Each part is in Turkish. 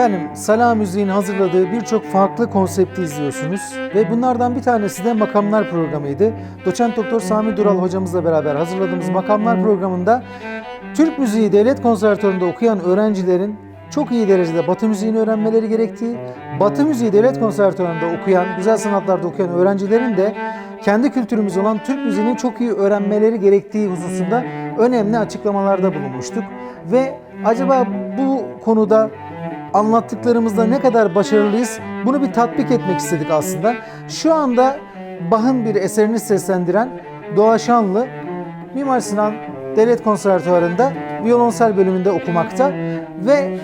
Efendim, Salah Müziğin hazırladığı birçok farklı konsepti izliyorsunuz ve bunlardan bir tanesi de Makamlar programıydı. Doçent Doktor Sami Dural hocamızla beraber hazırladığımız Makamlar programında Türk Müziği Devlet Konservatuvarı'nda okuyan öğrencilerin çok iyi derecede Batı müziğini öğrenmeleri gerektiği, Batı Müziği Devlet Konservatuvarı'nda okuyan, güzel sanatlarda okuyan öğrencilerin de kendi kültürümüz olan Türk müziğini çok iyi öğrenmeleri gerektiği hususunda önemli açıklamalarda bulunmuştuk. Ve acaba bu konuda anlattıklarımızda ne kadar başarılıyız, bunu bir tatbik etmek istedik aslında. Şu anda Bach'ın bir eserini seslendiren Doğa Şanlı, Mimar Sinan Devlet Konservatuvarı'nda violonsel bölümünde okumakta ve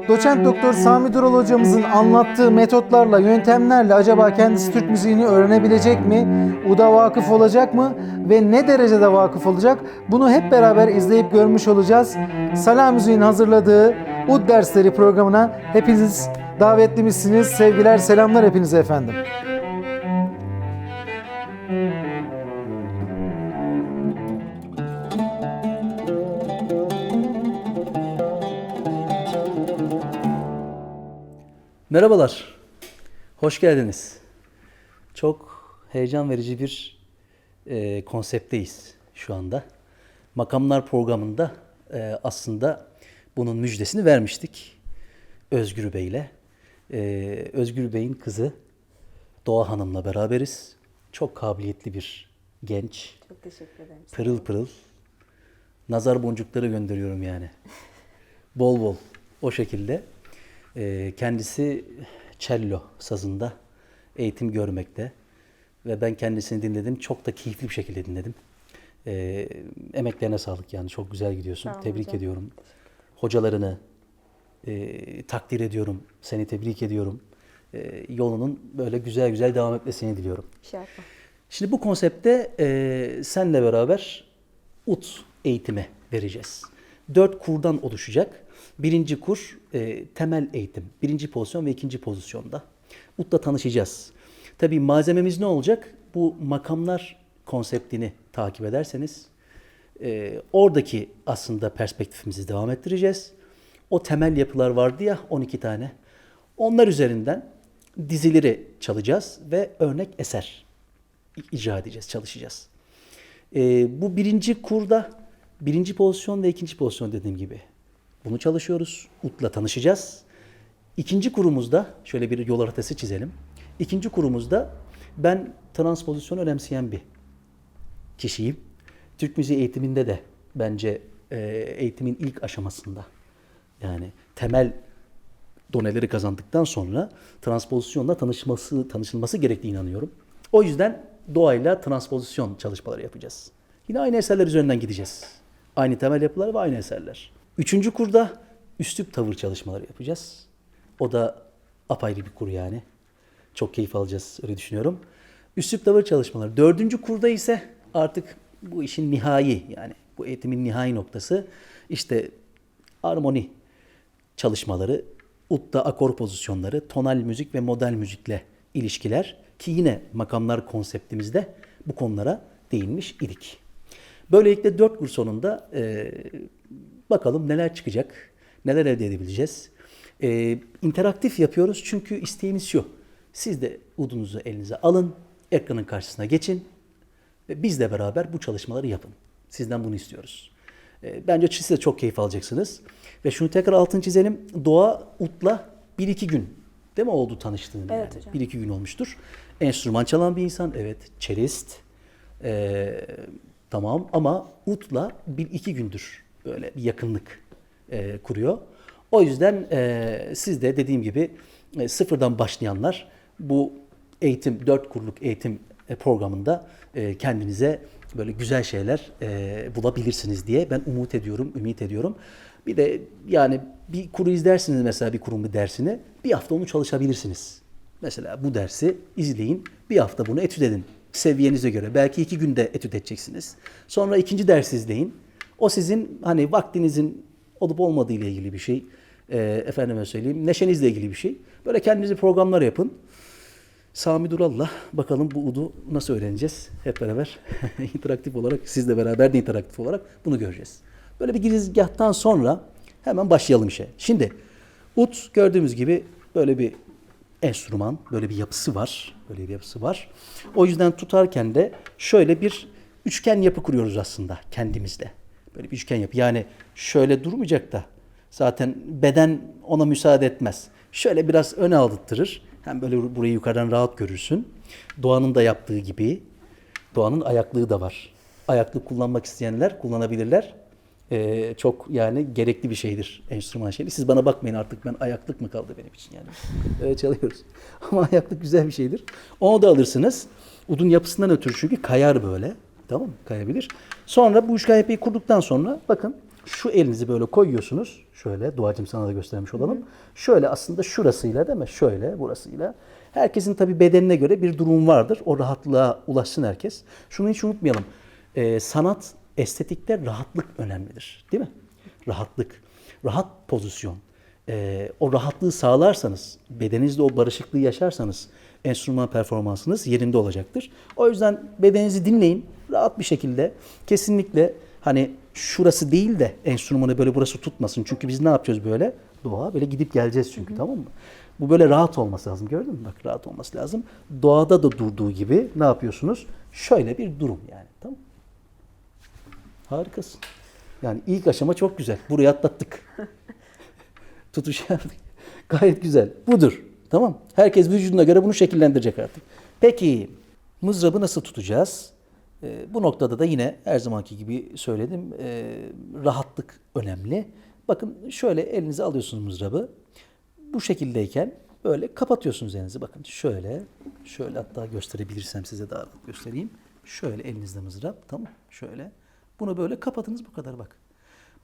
Doçent Doktor Sami Dural hocamızın anlattığı metotlarla, yöntemlerle acaba kendisi Türk müziğini öğrenebilecek mi? Uda vakıf olacak mı? Ve ne derecede vakıf olacak? Bunu hep beraber izleyip görmüş olacağız. Salah Müziğin hazırladığı Ud Dersleri programına hepiniz davetlimizsiniz. Sevgiler, selamlar hepinize efendim. Merhabalar, hoş geldiniz. Çok heyecan verici bir konseptteyiz şu anda. Makamlar programında aslında bunun müjdesini vermiştik Özgür Bey'le. Özgür Bey'in kızı Doğa Hanım'la beraberiz. Çok kabiliyetli bir genç. Çok teşekkür ederim. Pırıl pırıl. Nazar boncukları gönderiyorum yani. Bol bol o şekilde. Kendisi cello sazında eğitim görmekte ve ben kendisini dinledim. Çok da keyifli bir şekilde dinledim. Emeklerine sağlık yani. Çok güzel gidiyorsun. Tebrik hocam. ediyorum. Hocalarını takdir ediyorum. Seni tebrik ediyorum. Yolunun böyle güzel güzel devam etmesini diliyorum. İnşallah. Şimdi bu konsepte senle beraber ut eğitimi vereceğiz. 4 kurdan oluşacak. Birinci kur temel eğitim. Birinci pozisyon ve ikinci pozisyonda. Ut'la tanışacağız. Tabii malzememiz ne olacak? Bu makamlar konseptini takip ederseniz oradaki aslında perspektifimizi devam ettireceğiz. O temel yapılar vardı ya 12 tane. Onlar üzerinden dizileri çalacağız ve örnek eser icra edeceğiz, çalışacağız. Bu birinci kurda birinci pozisyon ve ikinci pozisyon dediğim gibi bunu çalışıyoruz. Ut'la tanışacağız. İkinci kurumuzda şöyle bir yol haritası çizelim. İkinci kurumuzda ben transpozisyonu önemseyen bir kişiyim. Türk müziği eğitiminde de bence eğitimin ilk aşamasında yani temel doneleri kazandıktan sonra transpozisyonla tanışılması gerektiğine inanıyorum. O yüzden doğayla transpozisyon çalışmaları yapacağız. Yine aynı eserler üzerinden gideceğiz. Aynı temel yapılar ve aynı eserler. Üçüncü kurda üslup tavır çalışmaları yapacağız. O da apayrı bir kur yani. Çok keyif alacağız öyle düşünüyorum. Üslup tavır çalışmaları. Dördüncü kurda ise artık bu işin nihai yani bu eğitimin nihai noktası işte armoni çalışmaları, Ut'ta akor pozisyonları, tonal müzik ve modal müzikle ilişkiler ki yine makamlar konseptimizde bu konulara değinmiş idik. Böylelikle 4 kur sonunda bakalım neler çıkacak, neler elde edebileceğiz. İnteraktif yapıyoruz çünkü isteğimiz şu. Siz de udunuzu elinize alın, ekranın karşısına geçin ve bizle beraber bu çalışmaları yapın. Sizden bunu istiyoruz. Bence siz de çok keyif alacaksınız. Ve şunu tekrar altını çizelim. Doğa Ut'la 1-2 gün değil mi oldu tanıştığın? Evet yani? hocam. 1-2 gün olmuştur. Enstrüman çalan bir insan. Evet. Cellist. Tamam ama Ut'la 1-2 gündür böyle bir yakınlık kuruyor. O yüzden siz de dediğim gibi sıfırdan başlayanlar bu eğitim 4 kurluk eğitim programında kendinize böyle güzel şeyler bulabilirsiniz diye ben ümit ediyorum. Bir de yani bir kuru izlersiniz mesela bir kurum bir dersini, bir hafta onu çalışabilirsiniz. Mesela bu dersi izleyin, bir hafta bunu etüt edin seviyenize göre. Belki 2 günde etüt edeceksiniz. Sonra ikinci dersi izleyin. O sizin hani vaktinizin olup olmadığı ile ilgili bir şey. Efendime söyleyeyim, neşenizle ilgili bir şey. Böyle kendinize programlar yapın. Sami Dural'la bakalım bu udu nasıl öğreneceğiz hep beraber interaktif olarak sizle beraber de interaktif olarak bunu göreceğiz. Böyle bir girizgahtan sonra hemen başlayalım işe. Şimdi Ud gördüğümüz gibi böyle bir enstrüman, böyle bir yapısı var. Böyle bir yapısı var. O yüzden tutarken de şöyle bir üçgen yapı kuruyoruz aslında kendimizde. Böyle bir üçgen yapı. Yani şöyle durmayacak da zaten beden ona müsaade etmez. Şöyle biraz öne aldırtırır. Hem böyle burayı yukarıdan rahat görürsün. Doğanın da yaptığı gibi. Doğanın ayaklığı da var. Ayaklık kullanmak isteyenler kullanabilirler. Çok yani gerekli bir şeydir enstrüman şeyi. Siz bana bakmayın artık ben ayaklık mı kaldı benim için yani. Çalıyoruz. Ama ayaklık güzel bir şeydir. Onu da alırsınız. Udun yapısından ötürü çünkü kayar böyle. Tamam mı? Kayabilir. Sonra bu üçgen yapıyı kurduktan sonra bakın şu elinizi böyle koyuyorsunuz. Şöyle Doğacığım sana da göstermiş olalım. Şöyle aslında şurasıyla değil mi? Şöyle burasıyla. Herkesin tabii bedenine göre bir durum vardır. O rahatlığa ulaşsın herkes. Şunu hiç unutmayalım. Sanat, estetikte rahatlık önemlidir. Değil mi? Rahatlık. Rahat pozisyon. O rahatlığı sağlarsanız, bedeninizde o barışıklığı yaşarsanız enstrüman performansınız yerinde olacaktır. O yüzden bedeninizi dinleyin. Rahat bir şekilde. Kesinlikle hani şurası değil de enstrümanı böyle burası tutmasın. Çünkü biz ne yapacağız böyle? Doğa böyle gidip geleceğiz çünkü tamam mı? Bu böyle rahat olması lazım. Gördün mü? Bak rahat olması lazım. Doğada da durduğu gibi ne yapıyorsunuz? Şöyle bir durum yani. Tamam mı? Harikasın. Yani ilk aşama çok güzel. Burayı atlattık. Tutuş yaptık. Gayet güzel. Budur. Tamam. Herkes vücuduna göre bunu şekillendirecek artık. Peki mızrabı nasıl tutacağız? Bu noktada da yine her zamanki gibi söyledim. Rahatlık önemli. Bakın şöyle elinize alıyorsunuz mızrabı. Bu şekildeyken böyle kapatıyorsunuz elinizi. Bakın şöyle. Şöyle hatta gösterebilirsem size daha rahat göstereyim. Şöyle elinizde mızrap. Tamam. Şöyle. Bunu böyle kapatınız bu kadar bak.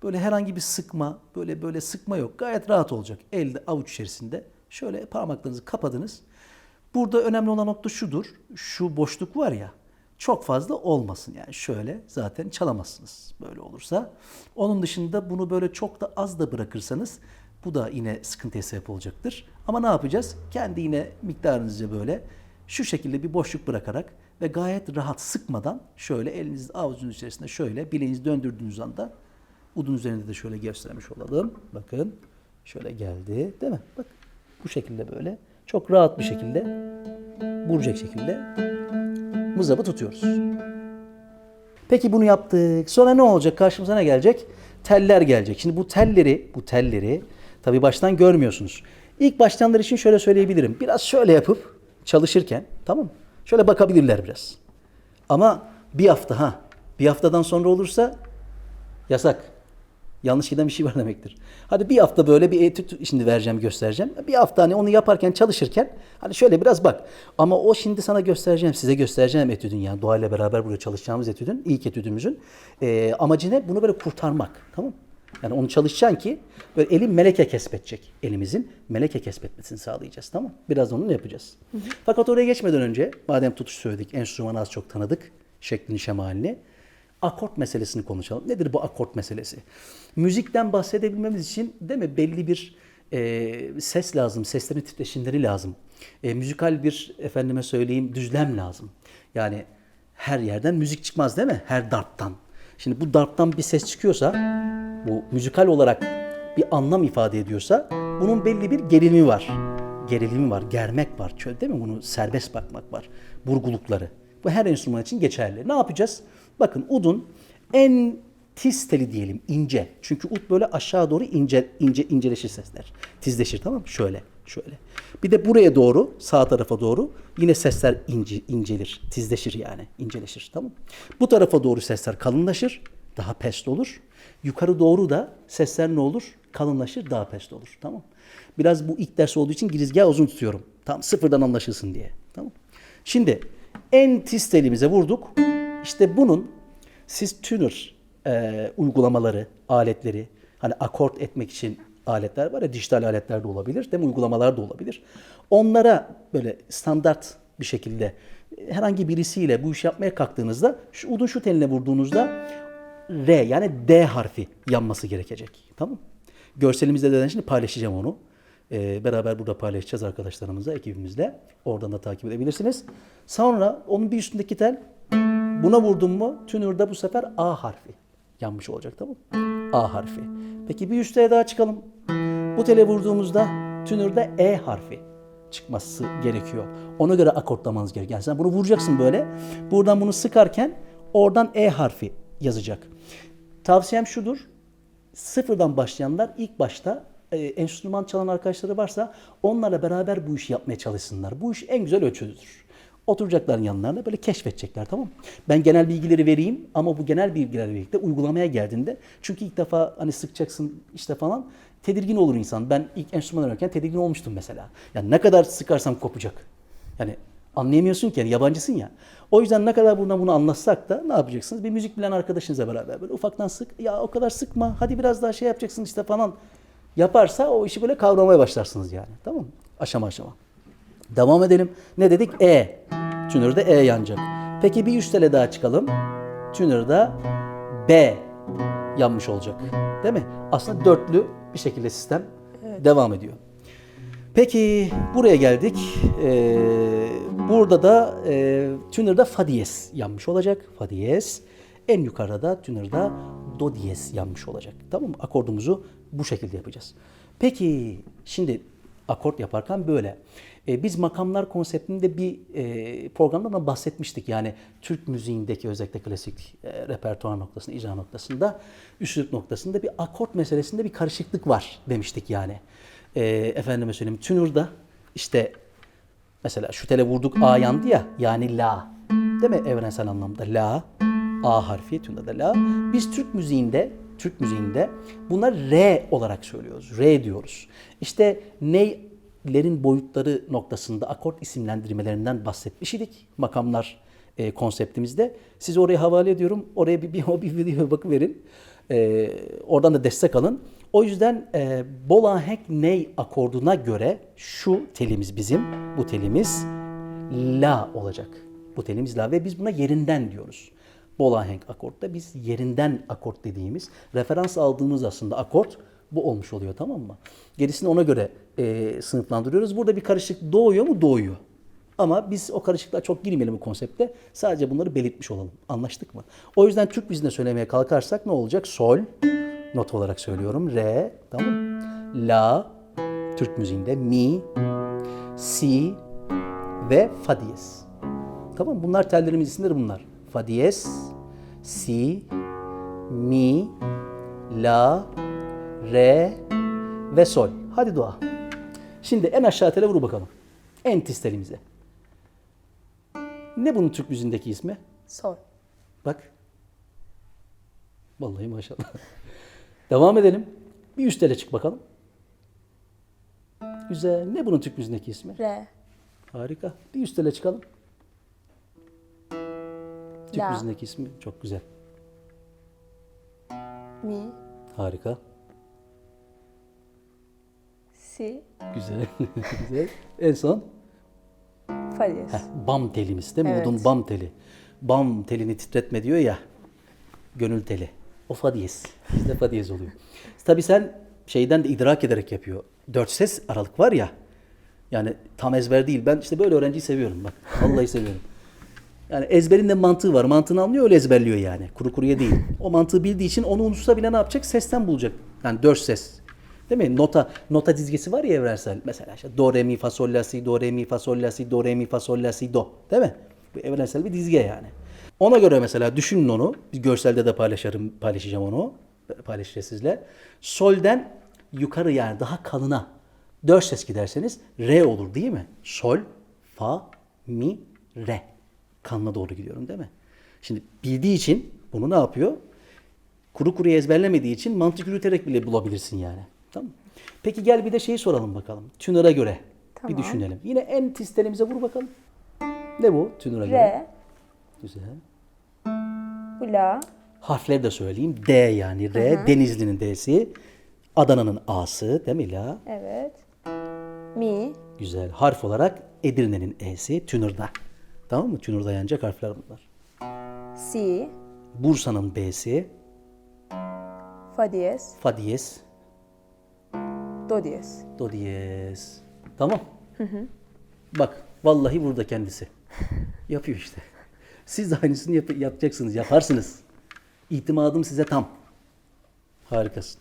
Böyle herhangi bir sıkma, böyle sıkma yok. Gayet rahat olacak. Elde avuç içerisinde. Şöyle parmaklarınızı kapadınız. Burada önemli olan nokta şudur. Şu boşluk var ya. Çok fazla olmasın yani şöyle zaten çalamazsınız böyle olursa. Onun dışında bunu böyle çok da az da bırakırsanız bu da yine sıkıntıya sebep olacaktır. Ama ne yapacağız? Kendi yine miktarınızca böyle şu şekilde bir boşluk bırakarak ve gayet rahat sıkmadan şöyle elinizi avucunun içerisinde şöyle bileğinizi döndürdüğünüz anda udun üzerinde de şöyle göstermiş olalım. Bakın şöyle geldi değil mi? Bak bu şekilde böyle çok rahat bir şekilde vuracak şekilde mızrabı tutuyoruz. Peki bunu yaptık. Sonra ne olacak? Karşımıza ne gelecek? Teller gelecek. Şimdi bu telleri tabii baştan görmüyorsunuz. İlk başlayanlar için şöyle söyleyebilirim. Biraz şöyle yapıp çalışırken tamam mı? Şöyle bakabilirler biraz. Ama bir haftadan sonra olursa yasak. Yanlış giden bir şey var demektir. Hadi bir hafta böyle bir etüt şimdi vereceğim, göstereceğim. Bir hafta hani onu yaparken, çalışırken hani şöyle biraz bak. Ama o şimdi sana göstereceğim, size göstereceğim etüdün yani doğayla beraber burada çalışacağımız etüdün, ilk etüdümüzün amacı ne? Bunu böyle kurtarmak. Tamam mı? Yani onu çalışacaksın ki böyle elin meleke kesbedecek. Elimizin meleke kesbetmesini sağlayacağız. Tamam mı? Biraz onu yapacağız. Fakat oraya geçmeden önce madem tutuş söyledik, enstrümanı az çok tanıdık. Şeklini, şemalini. Akort meselesini konuşalım. Nedir bu akort meselesi? Müzikten bahsedebilmemiz için değil mi belli bir ses lazım, seslerin titreşimleri lazım. Müzikal bir efendime söyleyeyim düzlem lazım. Yani her yerden müzik çıkmaz değil mi? Her darptan. Şimdi bu darptan bir ses çıkıyorsa, bu müzikal olarak bir anlam ifade ediyorsa bunun belli bir gerilimi var. Gerilimi var, germek var. Şöyle değil mi? Bunu serbest bakmak var. Vurgulukları. Bu her enstrüman için geçerli. Ne yapacağız? Bakın udun en tiz teli diyelim ince. Çünkü ud böyle aşağı doğru inceleşir sesler. Tizleşir tamam mı? Şöyle. Bir de buraya doğru sağ tarafa doğru yine sesler incelir. Tizleşir yani inceleşir tamam mı? Bu tarafa doğru sesler kalınlaşır. Daha pest olur. Yukarı doğru da sesler ne olur? Kalınlaşır daha pest olur tamam mı? Biraz bu ilk ders olduğu için girizgahı uzun tutuyorum. Tam sıfırdan anlaşılsın diye. Tamam mı? Şimdi en tiz telimize vurduk. İşte bunun siz tuner uygulamaları, aletleri, hani akort etmek için aletler var ya, dijital aletler de olabilir, değil mi? Uygulamalar da olabilir. Onlara böyle standart bir şekilde herhangi birisiyle bu iş yapmaya kalktığınızda şu udun şu teline vurduğunuzda R yani D harfi yanması gerekecek. Tamam mı? Görselimizde de şimdi paylaşacağım onu. Beraber burada paylaşacağız arkadaşlarımızla, ekibimizle. Oradan da takip edebilirsiniz. Sonra onun bir üstündeki tel buna vurdum mu tünürde bu sefer A harfi yanmış olacak tamam mı? A harfi. Peki bir üst tele daha çıkalım. Bu tele vurduğumuzda tünürde E harfi çıkması gerekiyor. Ona göre akortlamanız gerekiyor. Yani sen bunu vuracaksın böyle. Buradan bunu sıkarken oradan E harfi yazacak. Tavsiyem şudur. Sıfırdan başlayanlar ilk başta enstrüman çalan arkadaşları varsa onlarla beraber bu işi yapmaya çalışsınlar. Bu iş en güzel ölçüdür. Oturacaklar yanlarına böyle keşfedecekler, tamam mı? Ben genel bilgileri vereyim ama bu genel bilgilerle birlikte uygulamaya geldiğinde, çünkü ilk defa hani sıkacaksın işte falan, tedirgin olur insan. Ben ilk enstrüman öğrenirken tedirgin olmuştum mesela. Yani ne kadar sıkarsam kopacak. Yani anlayamıyorsun ki, yani yabancısın ya. O yüzden ne kadar bunu anlatsak da ne yapacaksınız? Bir müzik bilen arkadaşınızla beraber böyle ufaktan sık. Ya o kadar sıkma, hadi biraz daha şey yapacaksın işte falan yaparsa o işi böyle kavramaya başlarsınız yani. Tamam mı? Aşama aşama. Devam edelim. Ne dedik? E. Tünürde E yanacak. Peki bir üst tele daha çıkalım. Tünürde B yanmış olacak. Değil mi? Aslında dörtlü bir şekilde sistem devam ediyor. Peki buraya geldik. Burada da tünürde fa diyez yanmış olacak. Fa diyez. En yukarıda tünürde do diyez yanmış olacak. Tamam mı? Akordumuzu bu şekilde yapacağız. Peki şimdi akort yaparken böyle. Biz makamlar konseptinde bir programda bahsetmiştik. Yani Türk müziğindeki özellikle klasik repertuar noktasında, icra noktasında, üslup noktasında bir akort meselesinde bir karışıklık var demiştik yani. Efendime söyleyeyim, tünürde işte mesela şu tele vurduk, A yandı ya, yani la, değil mi evrensel anlamda la, A harfi tünürde la. Biz Türk müziğinde bunlar re olarak söylüyoruz. Re diyoruz. İşte neylerin boyutları noktasında akort isimlendirmelerinden bahsetmiştik makamlar konseptimizde. Sizi oraya havale ediyorum. Oraya bir videoya bakıverin. Oradan da destek alın. O yüzden bol ahenk ney akorduna göre şu telimiz bizim, bu telimiz la olacak. Bu telimiz la ve biz buna yerinden diyoruz. Bol ahenk akortta biz yerinden akort dediğimiz, referans aldığımız aslında akort bu olmuş oluyor, tamam mı? Gerisini ona göre sınıflandırıyoruz. Burada bir karışıklık doğuyor mu? Doğuyor. Ama biz o karışıklığa çok girmeyelim bu konsepte. Sadece bunları belirtmiş olalım. Anlaştık mı? O yüzden Türk müziğinde söylemeye kalkarsak ne olacak? Sol, not olarak söylüyorum. Re, tamam mı? La, Türk müziğinde mi, si ve fa diyez. Tamam mı? Bunlar tellerimiz isimleri bunlar. Fa diyez, si, mi, la, re ve sol. Hadi dua. Şimdi en aşağı tele vur bakalım. En tiz telimize. Ne bunun Türk müziğindeki ismi? Sol. Bak. Vallahi maşallah. Devam edelim. Bir üst tele çık bakalım. Güzel. Ne bunun Türk müziğindeki ismi? Re. Harika. Bir üst tele çıkalım. Türk La. müziğindeki ismi çok güzel. Mi. Harika. Si. Güzel. Güzel. En son Fa diyez. bam telimiz değil mi? Evet. Udun bam teli. Bam telini titretme diyor ya. Gönül teli. O fa diyez. Bizde fa diyez oluyor. Tabii sen şeyden de idrak ederek yapıyor. 4 ses aralık var ya. Yani tam ezber değil. Ben işte böyle öğrenciyi seviyorum bak. Vallahi seviyorum. Yani ezberin de mantığı var. Mantığını anlıyor, öyle ezberliyor yani. Kuru kuruya değil. O mantığı bildiği için onu unutsa bile ne yapacak? Sesten bulacak. Yani 4 ses. Değil mi? Nota dizgesi var ya evrensel. Mesela işte do, re, mi, fa, sol, la, si, do, re, mi, fa, sol, la, si, do, re, mi, fa, sol, la, si, do. Değil mi? Bu evrensel bir dizge yani. Ona göre mesela düşünün onu. Bir görselde de paylaşacağım onu. Paylaşacağız sizle. Solden yukarı, yani daha kalına 4 ses giderseniz re olur değil mi? Sol, fa, mi, re. Kanına doğru gidiyorum değil mi? Şimdi bildiği için bunu ne yapıyor? Kuru kuruya ezberlemediği için mantık yürüterek bile bulabilirsin yani. Tamam mı? Peki gel bir de şeyi soralım bakalım. Tünöre göre Tamam. bir düşünelim. Yine en tiz telimize vur bakalım. Ne bu tünöre göre? Re. Güzel. Bu la. Harfleri de söyleyeyim. D yani re. Denizli'nin D'si. Adana'nın A'sı değil mi la? Evet. Mi. Güzel. Harf olarak Edirne'nin E'si. Tünür'da. Tamam mı? Tünür'da yanacak harfler bunlar. Si. Bursa'nın B'si. Fa diyez. Fa diyez. Do diyez. Do diyez. Tamam. Bak vallahi burada kendisi. Yapıyor işte. Siz de aynısını yapacaksınız. Yaparsınız. İtimadım size tam. Harikasın.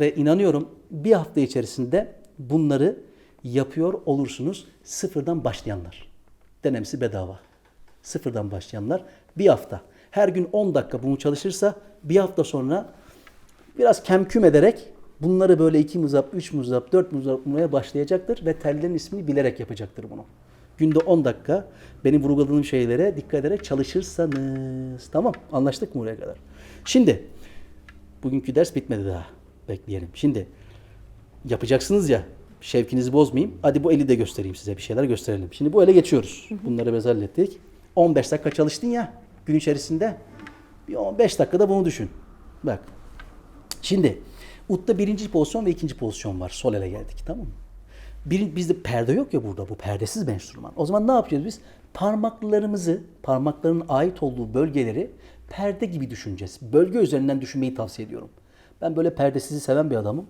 Ve inanıyorum bir hafta içerisinde bunları yapıyor olursunuz. Sıfırdan başlayanlar. Denemesi bedava. Sıfırdan başlayanlar bir hafta. Her gün 10 dakika bunu çalışırsa bir hafta sonra biraz kemküm ederek bunları böyle 2 muzap, 3 muzap, 4 muzap yapmaya başlayacaktır ve tellerin ismini bilerek yapacaktır bunu. Günde 10 dakika benim vurguladığım şeylere dikkat ederek çalışırsanız. Tamam, anlaştık mı buraya kadar? Şimdi bugünkü ders bitmedi daha. Bekleyelim. Şimdi yapacaksınız ya. Şevkinizi bozmayayım. Hadi bu eli de göstereyim size. Bir şeyler gösterelim. Şimdi bu ele geçiyoruz. Bunları biz hallettik. 15 dakika çalıştın ya gün içerisinde. Bir 15 dakikada bunu düşün. Bak. Şimdi Ud'da birinci pozisyon ve ikinci pozisyon var. Sol ele geldik, tamam mı? Bizde perde yok ya burada. Bu perdesiz bir enstrüman. O zaman ne yapacağız biz? Parmakların ait olduğu bölgeleri perde gibi düşüneceğiz. Bölge üzerinden düşünmeyi tavsiye ediyorum. Ben böyle perdesizi seven bir adamım.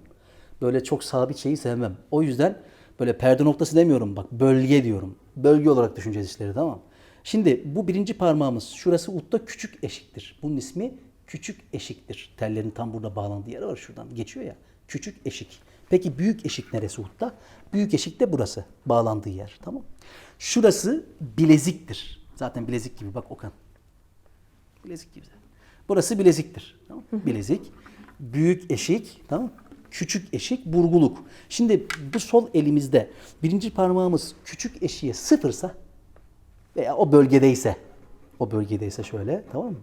Böyle çok sabit şeyi sevmem. O yüzden böyle perde noktası demiyorum, bak bölge diyorum. Bölge olarak düşüneceğiz işleri, tamam. Şimdi bu birinci parmağımız. Şurası Ud'da küçük eşiktir. Bunun ismi küçük eşiktir. Tellerin tam burada bağlandığı yer var, şuradan geçiyor ya. Küçük eşik. Peki büyük eşik neresi Ud'da? Büyük eşik de burası. Bağlandığı yer. Tamam. Şurası bileziktir. Zaten bilezik gibi bak Okan. Bilezik gibi. Burası bileziktir. Tamam. Bilezik. Büyük eşik. Tamam. Küçük eşik, burguluk. Şimdi bu sol elimizde birinci parmağımız küçük eşiğe sıfırsa veya o bölgedeyse şöyle, tamam mı?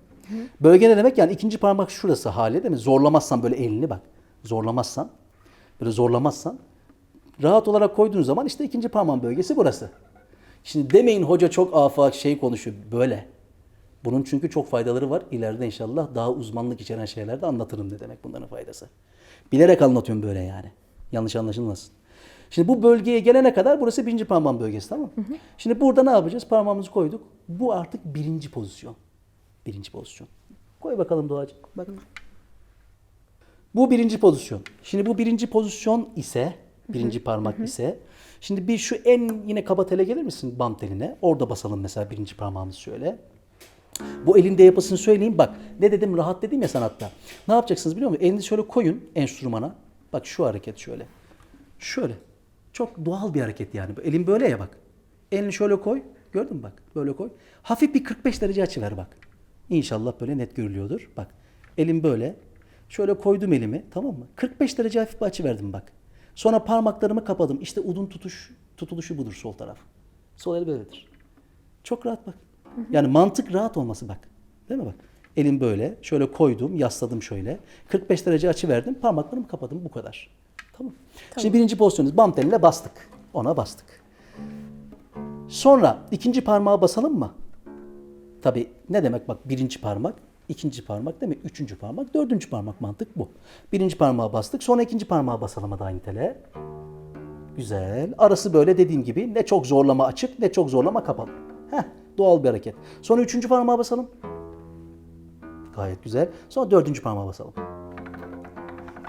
Bölge ne demek? Yani ikinci parmak şurası hali, değil mi? Zorlamazsan böyle elini bak. Böyle zorlamazsan rahat olarak koyduğun zaman işte ikinci parmağın bölgesi burası. Şimdi demeyin hoca çok afak şey konuşuyor. Böyle. Bunun çünkü çok faydaları var. İleride inşallah daha uzmanlık içeren şeylerde anlatırım ne demek bunların faydası. Bilerek anlatıyorum böyle yani. Yanlış anlaşılmasın. Şimdi bu bölgeye gelene kadar burası birinci parmağın bölgesi, tamam mı? Şimdi burada ne yapacağız? Parmağımızı koyduk. Bu artık birinci pozisyon. Birinci pozisyon. Koy bakalım Doğacığım. Bak. Bu birinci pozisyon. Şimdi bu birinci pozisyon ise, birinci parmak ise, şimdi bir şu en yine kaba tele gelir misin, bam teline? Orada basalım mesela birinci parmağımız şöyle. Bu elinde yapısını söyleyeyim. Bak ne dedim, rahat dedim ya sanatta. Ne yapacaksınız biliyor musunuz? Elinizi şöyle koyun enstrümana. Bak şu hareket şöyle. Şöyle. Çok doğal bir hareket yani. Elin böyle ya bak. Elini şöyle koy. Gördün mü bak? Böyle koy. Hafif bir 45 derece açı ver bak. İnşallah böyle net görülüyordur. Bak. Elim böyle. Şöyle koydum elimi, tamam mı? 45 derece hafif bir açı verdim bak. Sonra parmaklarımı kapadım. İşte udun tutuluşu budur sol taraf. Sol el böyledir. Çok rahat bak. Yani mantık rahat olması bak. Değil mi bak? Elim böyle. Şöyle koydum, yasladım şöyle. 45 derece açı verdim. Parmaklarımı kapadım. Bu kadar. Tamam. Şimdi birinci pozisyonumuz. Bam teline bastık. Ona bastık. Sonra ikinci parmağa basalım mı? Tabii ne demek bak, birinci parmak, ikinci parmak değil mi? Üçüncü parmak, dördüncü parmak, mantık bu. Birinci parmağa bastık. Sonra ikinci parmağa basalım hadi aynı tele. Güzel. Arası böyle dediğim gibi ne çok zorlama açık ne çok zorlama kapalı. Heh, doğal bir hareket. Sonra üçüncü parmağa basalım. Gayet güzel. Sonra dördüncü parmağa basalım.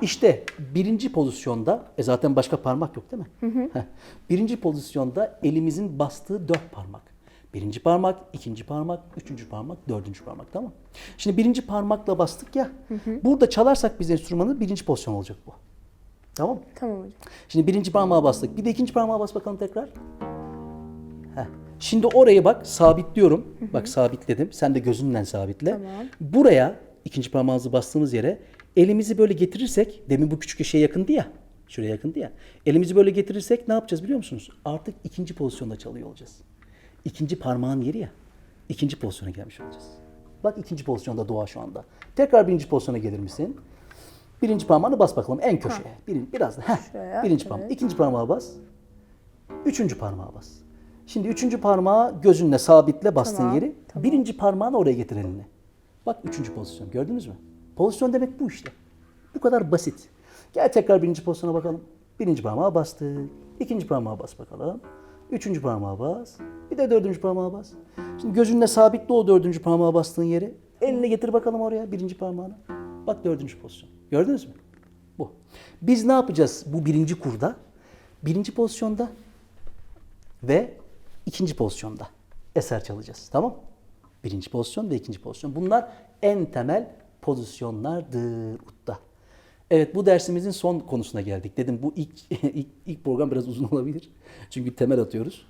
İşte birinci pozisyonda, zaten başka parmak yok değil mi? Heh, birinci pozisyonda elimizin bastığı 4 parmak. Birinci parmak, ikinci parmak, üçüncü parmak, dördüncü parmak, tamam. Şimdi birinci parmakla bastık ya, burada çalarsak biz enstrümanı birinci pozisyon olacak bu. Tamam mı? Tamam hocam. Şimdi birinci parmağa bastık. Bir de ikinci parmağa bas bakalım tekrar. Heh. Şimdi orayı bak sabitliyorum. Bak sabitledim. Sen de gözünle sabitle. Tamam. Buraya ikinci parmağımızı bastığımız yere elimizi böyle getirirsek, demin bu küçük şeye yakındı ya. Şuraya yakındı ya. Elimizi böyle getirirsek ne yapacağız biliyor musunuz? Artık ikinci pozisyonda çalıyor olacağız. İkinci parmağın yeri ya. İkinci pozisyona gelmiş olacağız. Bak ikinci pozisyonda Doğa şu anda. Tekrar birinci pozisyona gelir misin? Birinci parmağını bas bakalım en köşeye. Biraz da. Şuraya, Birinci parmak. evet. İkinci parmağa bas. Üçüncü parmağa bas. Şimdi üçüncü parmağı gözünle sabitle bastığın Tamam, yeri. tamam. Birinci parmağını oraya getir elini. Bak üçüncü pozisyon. Gördünüz mü? Pozisyon demek bu işte. Bu kadar basit. Gel tekrar birinci pozisyona bakalım. Birinci parmağa bastık. İkinci parmağa bas bakalım. Üçüncü parmağa bas. Bir de dördüncü parmağa bas. Şimdi gözünle sabitle o dördüncü parmağa bastığın yeri. Elini getir bakalım oraya birinci parmağını. Bak dördüncü pozisyon. Gördünüz mü? Bu. Biz ne yapacağız bu birinci kurda? Birinci pozisyonda ve ikinci pozisyonda eser çalacağız. Tamam? Birinci pozisyon ve ikinci pozisyon. Bunlar en temel pozisyonlardır Ud'da. Evet, bu dersimizin son konusuna geldik. Dedim bu ilk program biraz uzun olabilir. Çünkü temel atıyoruz.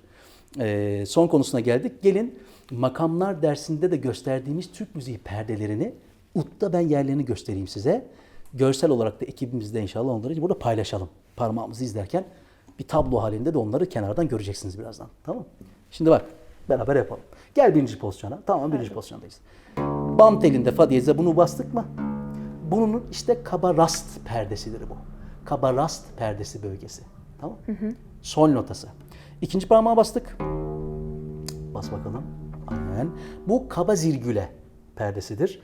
Son konusuna geldik. Gelin makamlar dersinde de gösterdiğimiz Türk müziği perdelerini Ud'da ben yerlerini göstereyim size. Görsel olarak da ekibimizde inşallah onları burada paylaşalım. Parmağımızı izlerken bir tablo halinde de onları kenardan göreceksiniz birazdan. Tamam mı? Şimdi bak beraber yapalım. Gel birinci pozisyona. Tamam, birinci pozisyondayız. Bam telinde fa diyeze bunu bastık mı? Bunun işte kaba rast perdesidir bu. Kaba rast perdesi bölgesi. Tamam? Sol notası. İkinci parmağa bastık. Bas bakalım. Aynen. Bu kaba zirgüle perdesidir.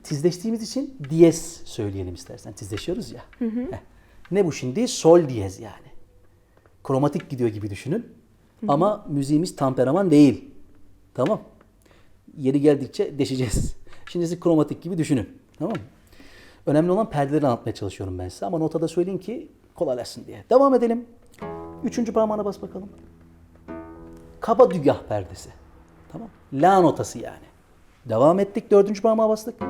Tizleştiğimiz için diyez söyleyelim istersen. Tizleşiyoruz ya. Heh. Ne bu şimdi? Sol diyez yani. Kromatik gidiyor gibi düşünün. Ama müziğimiz tamperaman değil. Tamam. Yeri geldikçe deşeceğiz. Şimdi siz kromatik gibi düşünün. Tamam mı? Önemli olan perdeleri anlatmaya çalışıyorum ben size. Ama notada söyleyeyim ki kolaylaşsın diye. Devam edelim. Üçüncü parmağına bas bakalım. Kaba dügah perdesi. Tamam. La notası yani. Devam ettik. Dördüncü parmağa bastık.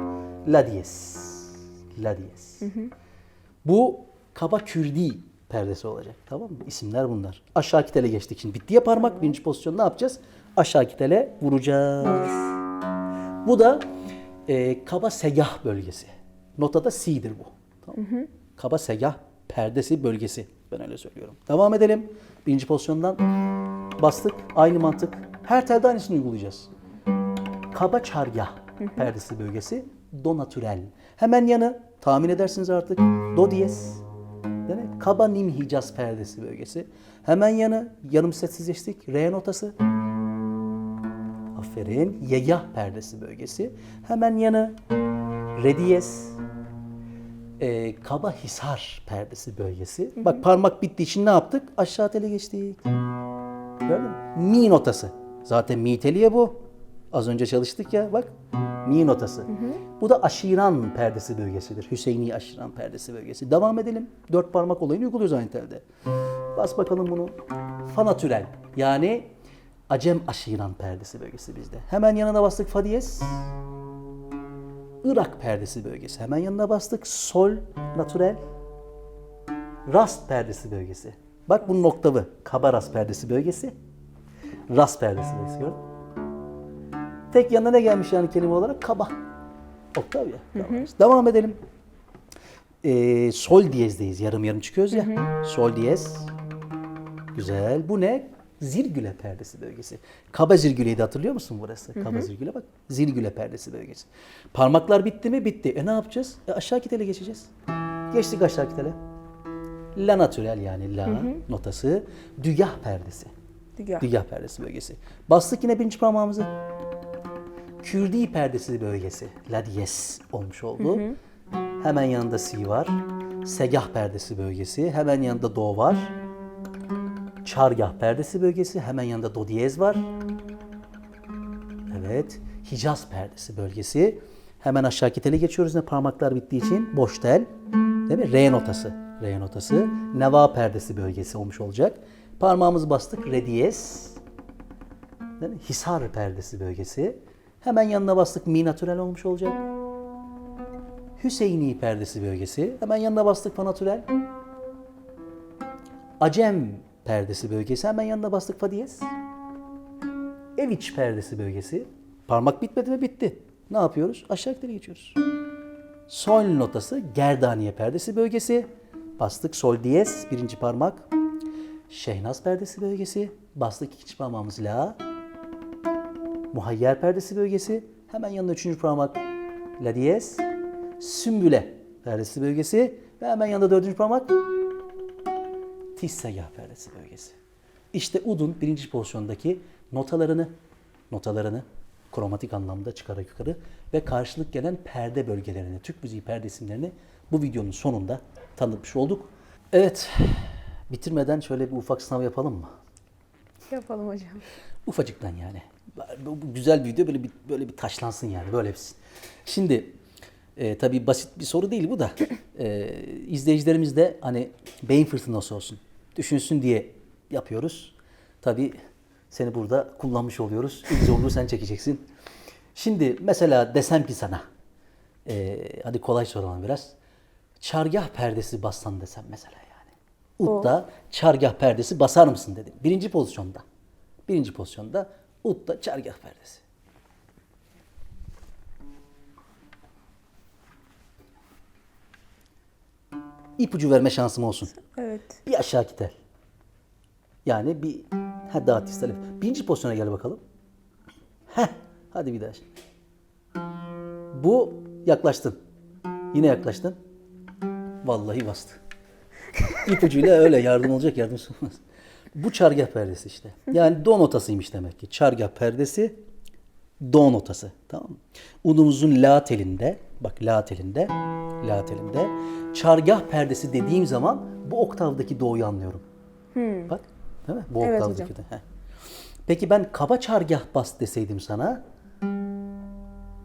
La diyez. La diyez. Bu kaba kürdi perdesi olacak. Tamam mı? İsimler bunlar. Aşağı tele geçtik şimdi. Bitti ya parmak. Birinci pozisyon ne yapacağız? Aşağı tele vuracağız. Bu da kaba segah bölgesi. Notada C'dir bu. Tamam. Kaba segah perdesi bölgesi. Ben öyle söylüyorum. Devam edelim. Birinci pozisyondan bastık. Aynı mantık. Her telde aynısını uygulayacağız. Kaba çargah perdesi bölgesi. Do natürel. Hemen yanı tahmin edersiniz artık. Do diyez. Değil mi? Kaba nim hicaz perdesi bölgesi. Hemen yanı yarım sessizleştik. Re notası. Aferin. Yegah perdesi bölgesi. Hemen yanı re diyez. Kaba hisar perdesi bölgesi. Bak parmak bittiği için ne yaptık? Aşağı tele geçtik. Gördün mü? Mi notası. Zaten mi teliye bu. Az önce çalıştık ya bak. Mi notası. Bu da aşiran perdesi bölgesidir. Hüseyini aşiran perdesi bölgesi. Devam edelim. Dört parmak olayını uyguluyoruz aynı telde. Bas bakalım bunu. Fa natürel. Yani Acem aşiran perdesi bölgesi bizde. Hemen yanına bastık fa diyez. Irak perdesi bölgesi. Hemen yanına bastık. Sol natürel. Rast perdesi bölgesi. Bak bu noktalı. Kaba rast perdesi bölgesi. Rast perdesi bölgesi. Gördün mü? Tek yanına ne gelmiş yani kelime olarak? Kaba. Oktav ya. Devam edelim. Sol diyezdeyiz. Yarım yarım çıkıyoruz ya. Sol diyez. Güzel. Bu ne? Zirgüle perdesi bölgesi. Kaba zirgüleydi hatırlıyor musun burası? Kaba zirgüle bak. Zirgüle perdesi bölgesi. Parmaklar bitti mi? Bitti. Ne yapacağız? Aşağı tele geçeceğiz. Geçtik aşağı tele. La natürel yani la notası. Dügah perdesi. Dügah. Dügah perdesi bölgesi. Bastık yine birinci parmağımızı. Kürdi perdesi bölgesi. La diyez olmuş oldu. Hemen yanında si var. Segah perdesi bölgesi. Hemen yanında do var. Çargah perdesi bölgesi. Hemen yanında do diyez var. Evet. Hicaz perdesi bölgesi. Hemen aşağı tele geçiyoruz. Ne parmaklar bittiği için. Boş tel. Değil mi? Re notası. Re notası. Neva perdesi bölgesi olmuş olacak. Parmağımızı bastık. Re diyez. Değil mi? Hisar perdesi bölgesi. Hemen yanına bastık. Mi natürel olmuş olacak. Hüseyini perdesi bölgesi. Hemen yanına bastık. Fa natürel. Acem perdesi bölgesi. Hemen yanına bastık. Fa diyez. Eviç perdesi bölgesi. Parmak bitmedi mi? Bitti. Ne yapıyoruz? Aşağı tele geçiyoruz. Sol notası Gerdaniye perdesi bölgesi. Bastık sol diyez birinci parmak. Şehnaz perdesi bölgesi. Bastık ikinci parmağımız la. Muhayyer perdesi bölgesi. Hemen yanında üçüncü parmak la diyez. Sümbüle perdesi bölgesi. Ve hemen yanında dördüncü parmak tissegah perdesi bölgesi. İşte udun birinci pozisyondaki notalarını kromatik anlamda çıkarak yukarı ve karşılık gelen perde bölgelerini, Türk müziği perde isimlerini bu videonun sonunda tanıtmış olduk. Evet, bitirmeden şöyle bir ufak sınav yapalım mı? Yapalım hocam. Ufacıktan yani. Bu güzel bir video böyle bir taşlansın yani böyle hepsi. Şimdi tabii basit bir soru değil bu da. İzleyicilerimiz de hani beyin fırtınası olsun, düşünsün diye yapıyoruz. Tabii seni burada kullanmış oluyoruz. İlk zorluğu sen çekeceksin. Şimdi mesela desem ki sana, hadi kolay soralım biraz. Çargah perdesi bassan desem mesela yani. Udda çargah perdesi basar mısın dedim. Birinci pozisyonda. Udda çargah perdesi. İpucu verme şansım olsun. Evet. Bir aşağı tel. Yani bir daha tiz. Birinci pozisyona gel bakalım. Hadi bir daha. Bu yaklaştın. Yine yaklaştın. Vallahi bastı. İpucuyla öyle yardım olacak, yardımcı olmaz. Bu çargah perdesi işte. Yani do notasıymış demek ki. Çargah perdesi do notası. Tamam mı? Udumuzun la telinde, bak la telinde, la telinde çargah perdesi dediğim zaman bu oktavdaki do'yu anlıyorum. Bak, değil mi? Bu Evet oktavdaki hocam. de. Heh. Peki ben kaba çargah bas deseydim sana,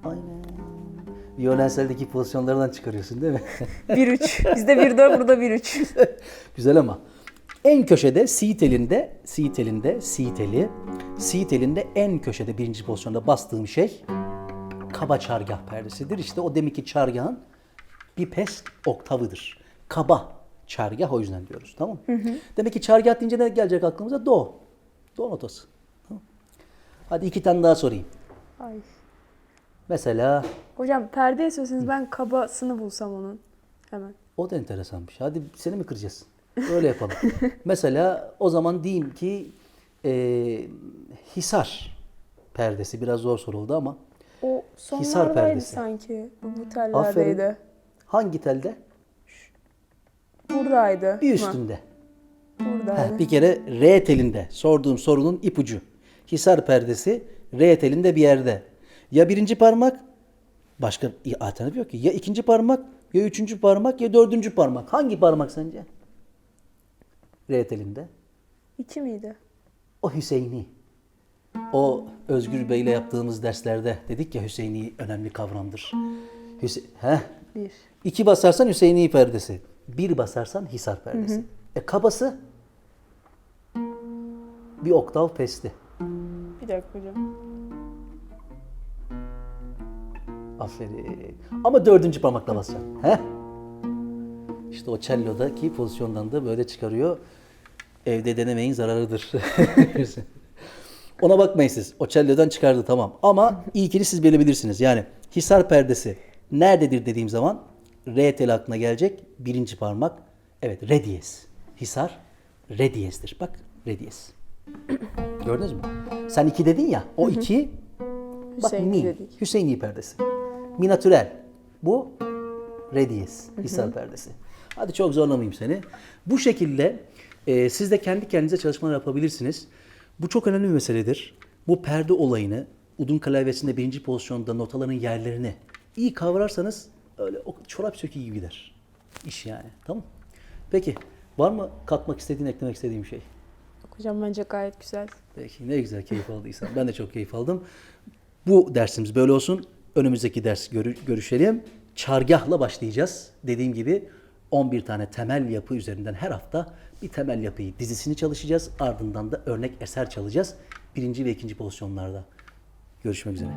aynen. Viyolenseldeki pozisyonlardan çıkarıyorsun değil mi? 1-3. Bizde 1-4, burada 1-3. Güzel ama. En köşede si telinde, si telinde, si teli, si telinde en köşede birinci pozisyonda bastığım şey kaba çargah perdesidir. İşte o deminki çargahın bir pes oktavıdır. Kaba çargah, o yüzden diyoruz. Tamam mı? Demek ki çargah deyince ne gelecek aklımıza? Do. Do notası. Tamam. Hadi 2 tane daha sorayım. Ay. Mesela Hocam perde istiyorsanız ben kabasını bulsam onun. Hemen. o da enteresanmış. Hadi seni mi kıracağız? Öyle yapalım. Mesela o zaman diyeyim ki Hisar perdesi. Biraz zor soruldu ama. O Hisar sonlardaydı perdesi. sanki. Bu Aferin. tellerdeydi. Hangi telde? Buradaydı. Bir mı? üstünde. Buradaydı. Bir kere R telinde sorduğum sorunun ipucu. Hisar perdesi R telinde bir yerde. Ya birinci parmak, başka alternatif yok ki. Ya ikinci parmak, ya üçüncü parmak, ya dördüncü parmak. Hangi parmak sence? R telinde. 2 miydi? O Hüseyini. O Özgür Bey'le yaptığımız derslerde dedik ya, Hüseyini önemli kavramdır. Heh. 1. 2 basarsan Hüseyini perdesi. 1 basarsan Hisar perdesi. Kabası bir oktav pesti. Bir dakika hocam. Aferin. Ama dördüncü parmakla basacaksın. Heh. İşte o cellodaki pozisyondan da böyle çıkarıyor. Evde denemeyin, zararıdır. Ona bakmayın siz. O cellodan çıkardı, tamam. Ama ilkini siz bilebilirsiniz. Yani Hisar perdesi nerededir dediğim zaman R tel aklına gelecek. Birinci parmak. Evet, re diyez. Hisar re diyezdir. Bak, re diyez. Gördünüz mü? Sen 2 dedin ya. O 2 bak Hüseyini mi. dedik. Hüseyini perdesi. Mi natürel. Bu re diyez. Hisar perdesi. Hadi çok zorlamayayım seni. Bu şekilde siz de kendi kendinize çalışmalar yapabilirsiniz. Bu çok önemli bir meseledir. Bu perde olayını udun klavyesinde birinci pozisyonda notaların yerlerini iyi kavrarsanız öyle o çorap söküğü gibi gider. İş yani. Tamam. Peki. Var mı katmak istediğin, eklemek istediğin bir şey? Hocam bence gayet güzel. Peki, ne güzel keyif aldıysan. Ben de çok keyif aldım. Bu dersimiz böyle olsun. Önümüzdeki ders görüşelim. Çargahla başlayacağız. Dediğim gibi 11 tane temel yapı üzerinden her hafta bir temel yapıyı, dizisini çalışacağız. Ardından da örnek eser çalacağız. Birinci ve ikinci pozisyonlarda. Görüşmek üzere.